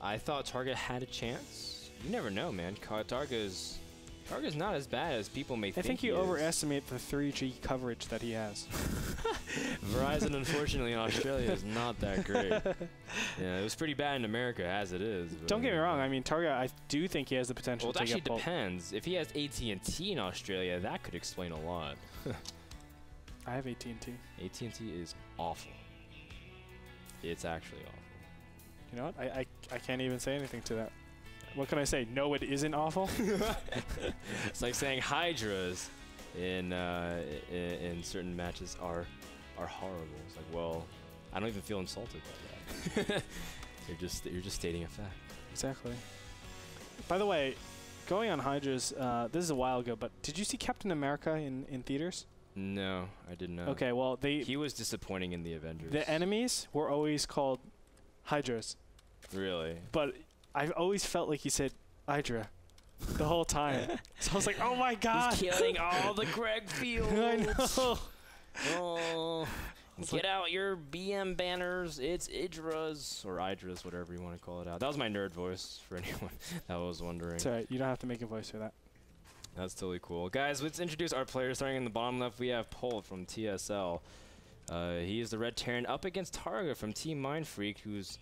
I thought Targa had a chance. You never know, man. Targa's not as bad as people may think. I think you overestimate the 3G coverage that he has. Verizon, unfortunately, in Australia is not that great. Yeah, it was pretty bad in America as it is. Don't get me wrong. I mean, Targa, I do think he has the potential to get Well, it actually depends. If he has AT&T in Australia, that could explain a lot. I have AT&T. AT&T is awful. It's actually awful. You know what? I can't even say anything to that. What can I say? No, it isn't awful. It's like saying Hydras in certain matches are horrible. It's like, well, I don't even feel insulted by that. you're just stating a fact. Exactly. By the way, going on Hydras, this is a while ago, but did you see Captain America in theaters? No, I did not. Okay, well, he was disappointing in the Avengers. The enemies were always called Hydras. Really? But I always felt like he said Hydra the whole time. So I was like, oh my god! He's killing all the Greg Fields. I know. Oh, get out your BM banners. It's Idras or Idras, whatever you want to call it out. That was my nerd voice for anyone that was wondering. It's alright. You don't have to make a voice for that. That's totally cool. Guys, let's introduce our players. Starting in the bottom left, we have Polt from TSL. He is the Red Terran up against Targa from Team Mindfreak, who's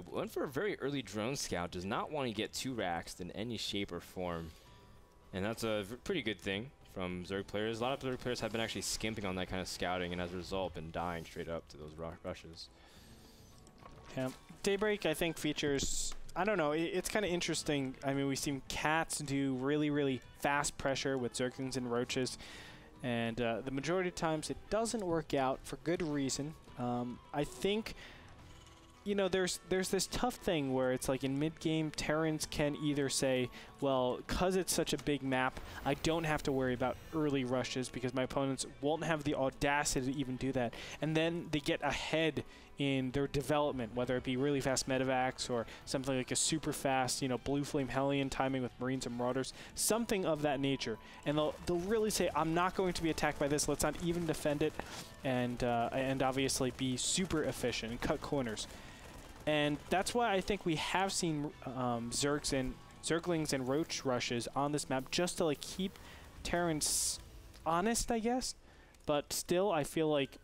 went for a very early drone scout, does not want to get too raxed in any shape or form. And that's a pretty good thing from Zerg players. A lot of Zerg players have been actually skimping on that kind of scouting, and as a result, been dying straight up to those rushes. Yeah. Daybreak, I think, features... I don't know, it's kind of interesting. I mean, we've seen Cats do really, really fast pressure with Zerglings and Roaches. And the majority of times it doesn't work out for good reason. I think... You know, there's this tough thing where it's like in mid-game, Terrans can either say, well, because it's such a big map, I don't have to worry about early rushes because my opponents won't have the audacity to even do that. And then they get ahead in their development, whether it be really fast medevacs or something like a super fast, you know, Blue Flame Hellion timing with Marines and Marauders, something of that nature. And they'll really say, I'm not going to be attacked by this, let's not even defend it, and obviously be super efficient and cut corners. And that's why I think we have seen Zerglings and Roach rushes on this map just to like keep Terrans honest, I guess. But still, I feel like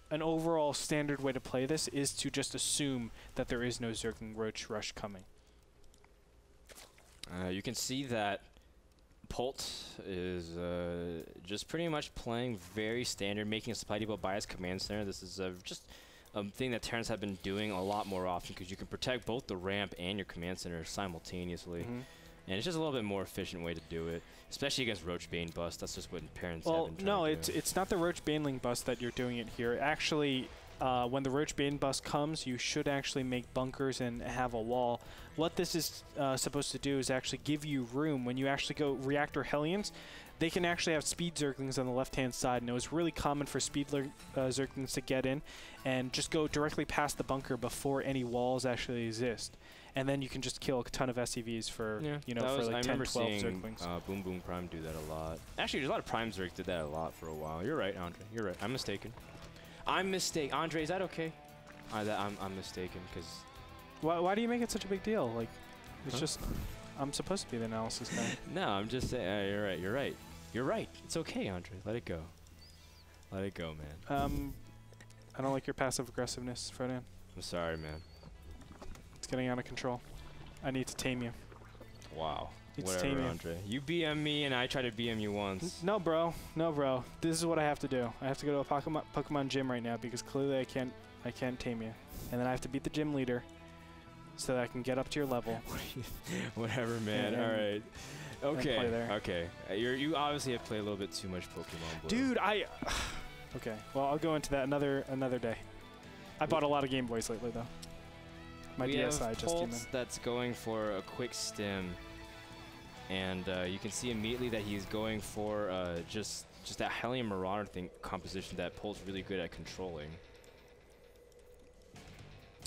an overall standard way to play this is to just assume that there is no Zergling Roach rush coming. You can see that Polt is just pretty much playing very standard, making a supply depot by his command center. This is just a thing that Terrans have been doing a lot more often because you can protect both the ramp and your command center simultaneously. And it's just a little bit more efficient way to do it, especially against Roach Bane Bust. That's just what parents have been trying to do. It's not the Roach Baneling Bust that you're doing it here. Actually, when the Roach Bane Bust comes, you should actually make bunkers and have a wall. What this is supposed to do is actually give you room. When you actually go Reactor Hellions, they can actually have speed Zerglings on the left-hand side, and it was really common for speed Zerglings to get in and just go directly past the bunker before any walls actually exist. And then you can just kill a ton of SCVs for, you know, for like 10, 12 Zerglings. Boom Boom Prime do that a lot. Actually, there's a lot of Prime Zerg did that a lot for a while. You're right, Andre. You're right. I'm mistaken. I'm mistaken. Andre, is that okay? I'm mistaken, because... Why do you make it such a big deal? Like, it's just... I'm supposed to be the analysis guy. No, I'm just saying... you're right. You're right. You're right. It's okay, Andre. Let it go. Let it go, man. I don't like your passive aggressiveness, Frodan. I'm sorry, man. It's getting out of control. I need to tame you. Wow. It's whatever, taming. Andre. You BM me, and I try to BM you once. No, bro. No, bro. This is what I have to do. I have to go to a Pokemon gym right now because clearly I can't tame you. And then I have to beat the gym leader so that I can get up to your level. Whatever, man. All right. Okay. Okay. You obviously have played a little bit too much Pokemon Blue. Dude, okay. Well, I'll go into that another day. I bought a lot of Game Boys lately, though. My DSi just came in. That's going for a quick stim, and you can see immediately that he's going for just that Hellion Marauder composition that Polt's really good at controlling.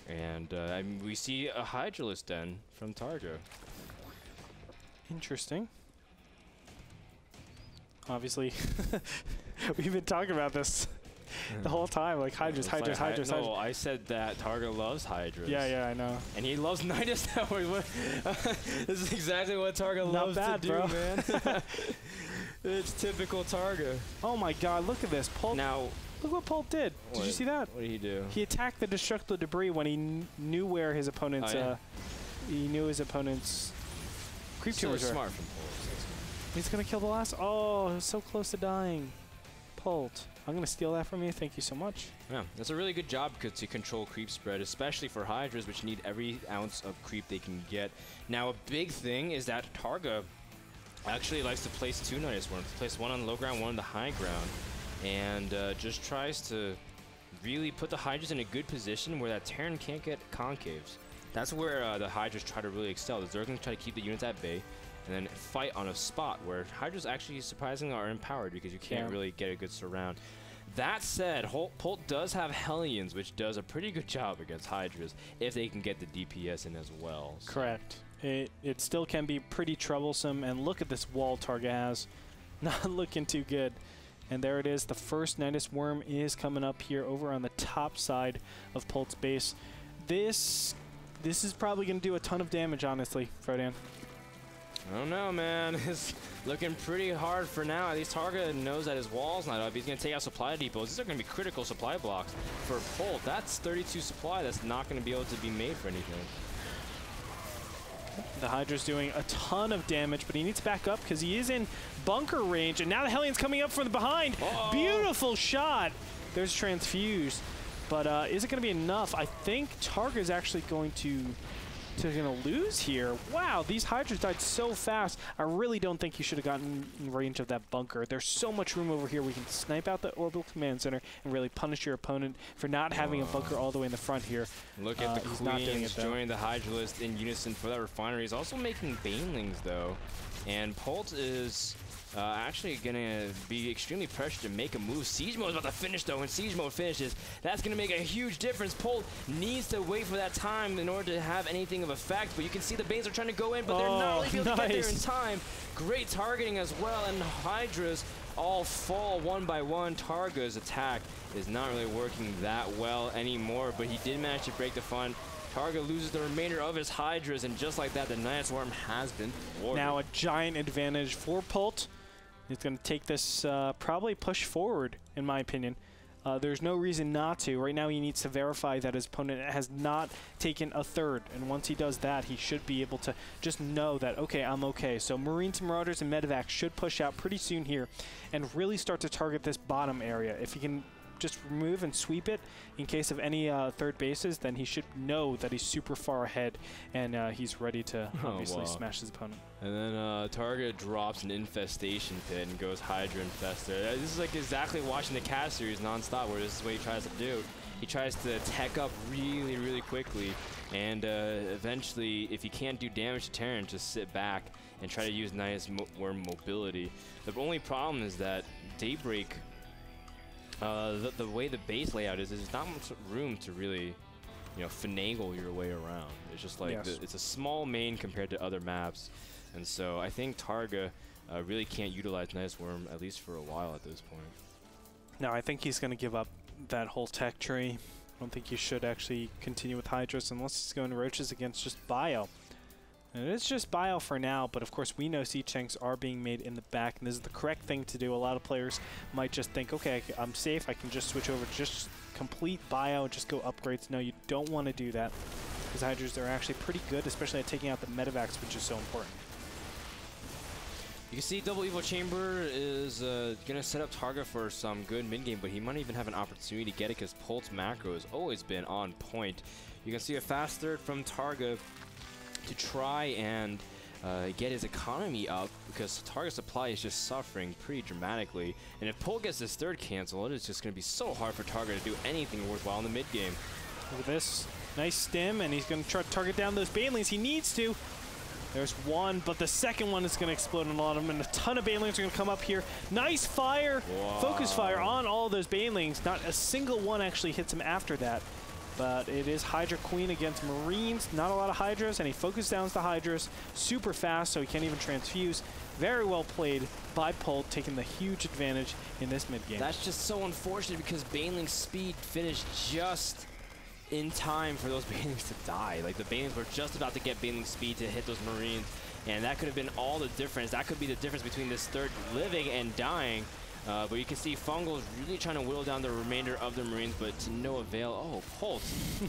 And I mean, we see a Hydralisk Den from Targa. Interesting. Obviously, we've been talking about this the whole time, like Hydras, Hydras, Hydras. No, I said that Targa loves Hydras. Yeah, I know. And he loves Nidus Tower. This is exactly what Targa loves to do, bro. Man. It's typical Targa. Oh my God, look at this. Polt. Now, look what Polt did. Did you see that? What did he do? He attacked the destructible debris when he knew where his opponent's. He knew his opponent's creep tumors were. Smart from Polt. He's gonna kill the last. Oh, it was so close to dying. Polt. I'm gonna steal that from you. Thank you so much. Yeah, that's a really good job to control creep spread, especially for Hydras, which need every ounce of creep they can get. Now, a big thing is that Targa actually likes to place 2 Nidus Worms. Place one on the low ground, one on the high ground, and just tries to really put the Hydras in a good position where that Terran can't get concaves. That's where the Hydras try to really excel. The Zerglings try to keep the units at bay, and then fight on a spot where Hydras actually surprisingly are empowered because you can't really get a good surround. That said, Polt does have Hellions, which does a pretty good job against Hydras if they can get the DPS in as well. So. Correct. It still can be pretty troublesome, and look at this wall Targa has. Not looking too good. And there it is. The first Nidus Worm is coming up here over on the top side of Polt's base. This is probably going to do a ton of damage, honestly, Frodan. I don't know, man. It's looking pretty hard for now. At least Targa knows that his wall's not up. He's going to take out supply depots. These are going to be critical supply blocks for Polt. That's 32 supply that's not going to be able to be made for anything. The Hydra's doing a ton of damage, but he needs to back up because he is in bunker range. And now the Hellion's coming up from the behind. Beautiful shot. There's Transfuse. But is it going to be enough? I think Targa's actually going to lose here. Wow, these Hydras died so fast. I really don't think you should have gotten in range of that bunker. There's so much room over here. We can snipe out the orbital command center and really punish your opponent for not having a bunker all the way in the front here. Look at the Queens joining the Hydra list in unison for that refinery. He's also making Banelings, though. And Polt is actually going to be extremely pressured to make a move. Siege mode is about to finish, though. When Siege mode finishes, that's going to make a huge difference. Polt needs to wait for that time in order to have anything of effect. But you can see the Banes are trying to go in, but they're not really able to get there in time. Great targeting as well, and Hydras all fall one by one. Targa's attack is not really working that well anymore, but he did manage to break the front. Targa loses the remainder of his Hydras, and just like that, the Nidus Worm has been thwarted. Now a giant advantage for Polt. He's going to take this, probably push forward, in my opinion. There's no reason not to. Right now he needs to verify that his opponent has not taken a third. And once he does that, he should be able to just know that, okay, I'm okay. So Marines, Marauders, and Medevacs should push out pretty soon here and really start to target this bottom area. If he can just remove and sweep it in case of any third bases, then he should know that he's super far ahead and he's ready to obviously smash his opponent. And then Targa drops an infestation pit and goes Hydra Infester. This is like exactly watching the Cat series nonstop, where this is what he tries to do. He tries to tech up really, really quickly, and eventually, if he can't do damage to Terran, just sit back and try to use Nidus Worm mobility. The only problem is that Daybreak, the way the base layout is, there's not much room to really, finagle your way around. It's just like it's a small main compared to other maps, and so I think Targa really can't utilize Nidus Worm, at least for a while at this point. No, I think he's going to give up that whole tech tree. I don't think you should actually continue with Hydras unless he's going to Roaches against just Bio. And it's just Bio for now, but of course we know siege tanks are being made in the back, and this is the correct thing to do. A lot of players might just think, okay, I'm safe, I can just switch over, just complete Bio, just go upgrades. No, you don't want to do that, because Hydras are actually pretty good, especially at taking out the Medevacs, which is so important. You can see Double Evil Chamber is going to set up Targa for some good mid-game, but he might even have an opportunity to get it because Polt's macro has always been on point. You can see a fast third from Targa to try and get his economy up, because Targa's supply is just suffering pretty dramatically. And if Polt gets this third cancel, it is just going to be so hard for Targa to do anything worthwhile in the mid-game. Look at this. Nice stim, and he's going to try to target down those Banelings. He needs to. There's one, but the second one is going to explode on a lot of them, and a ton of Banelings are going to come up here. Nice fire! Wow. Focus fire on all those Banelings. Not a single one actually hits him after that. But it is Hydra Queen against Marines. Not a lot of Hydras, and he focus downs the Hydras super fast, so he can't even transfuse. Very well played by Polt, taking the huge advantage in this mid game. That's just so unfortunate because Baneling's speed finished just in time for those Banelings to die. Like, the Banelings were just about to get Baneling's speed to hit those Marines, and that could have been all the difference. That could be the difference between this third living and dying. But you can see Fungal's really trying to whittle down the remainder of the Marines, but to no avail. Oh, Polt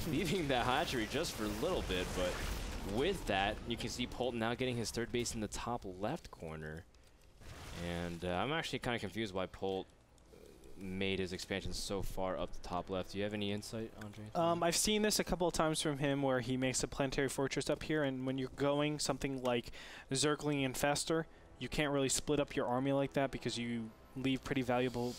leaving that hatchery just for a little bit, but with that, you can see Polt now getting his third base in the top left corner. And I'm actually kind of confused why Polt made his expansion so far up the top left. Do you have any insight, Andre? I've seen this a couple of times from him where he makes a planetary fortress up here, and when you're going something like Zergling and Fester, you can't really split up your army like that because you leave pretty valuable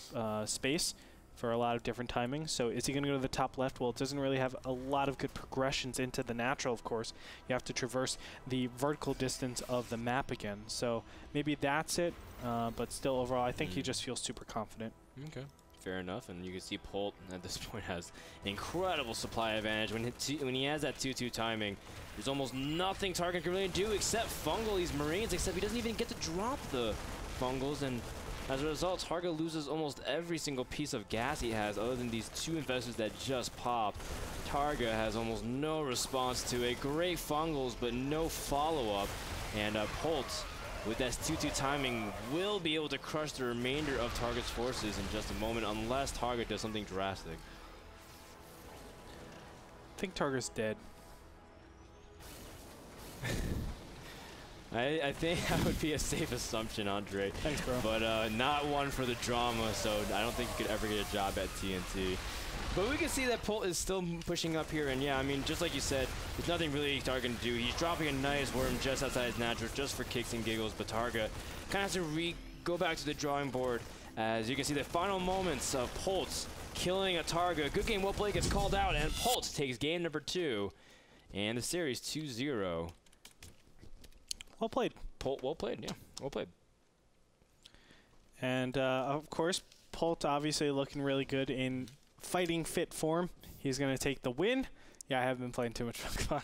space for a lot of different timings. So is he going to go to the top left? Well, it doesn't really have a lot of good progressions into the natural, of course. You have to traverse the vertical distance of the map again. So maybe that's it, but still overall, I think he just feels super confident. Okay, fair enough. And you can see Polt at this point has an incredible supply advantage. When he has that 2-2 timing, there's almost nothing Targa can really do except fungal these Marines, except he doesn't even get to drop the fungals, and as a result, Targa loses almost every single piece of gas he has other than these two investors that just pop. Targa has almost no response to it. Great fungals, but no follow-up. And Polt, with that 2-2 timing, will be able to crush the remainder of Targa's forces in just a moment, unless Targa does something drastic. I think Targa's dead. I think that would be a safe assumption, Andre. Thanks, bro. But not one for the drama, so I don't think you could ever get a job at TNT. But we can see that Polt is still pushing up here, and yeah, I mean, just like you said, there's nothing really Targa can do. He's dropping a nice worm just outside his natural, just for kicks and giggles, but Targa kind of has to go back to the drawing board. As you can see the final moments of Polt killing a Targa. Good game, well played, gets called out, and Polt takes game number 2. And the series 2-0. Well played. Polt, well played, yeah. Well played. And, of course, Polt obviously looking really good in fighting fit form. He's going to take the win. Yeah, I haven't been playing too much Pokemon.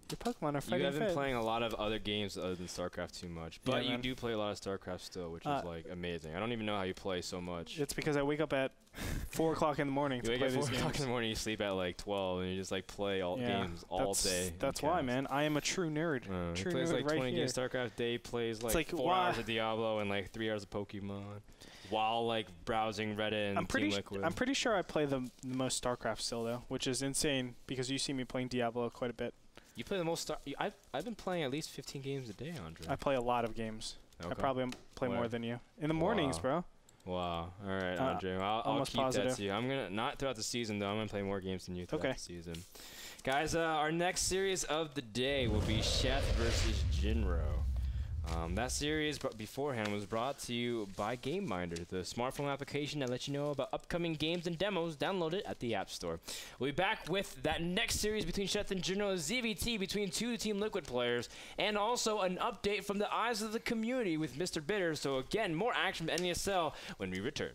Your Pokemon are fighting fit. You have been playing a lot of other games other than StarCraft too much. But yeah, you do play a lot of StarCraft still, which is, like, amazing. I don't even know how you play so much. It's because I wake up at 4 o'clock in the morning to play these games. 4 o'clock in the morning, you sleep at, like, 12, and you just, like, play games all day. That's why, man. I am a true nerd. He plays, like, 20 games StarCraft a day, plays, like 4 hours of Diablo and, like, 3 hours of Pokemon, while, like, browsing Reddit and Team Liquid. I'm pretty sure I play the most StarCraft still, though, which is insane because you see me playing Diablo quite a bit. You play the most I've been playing at least 15 games a day, Andre. I play a lot of games. Okay. I probably play more than you. In the mornings, bro. Wow. All right, Andre. I'll keep that to you. I'm going to, not throughout the season, though. I'm going to play more games than you throughout the season. Guys, our next series of the day will be Sheth versus Jinro. That series beforehand was brought to you by GameMinder, the smartphone application that lets you know about upcoming games and demos. Download it at the App Store. We'll be back with that next series between Sheth and Jinro, ZVT between 2 Team Liquid players, and also an update from the eyes of the community with Mr. Bitter. So again, more action from NASL when we return.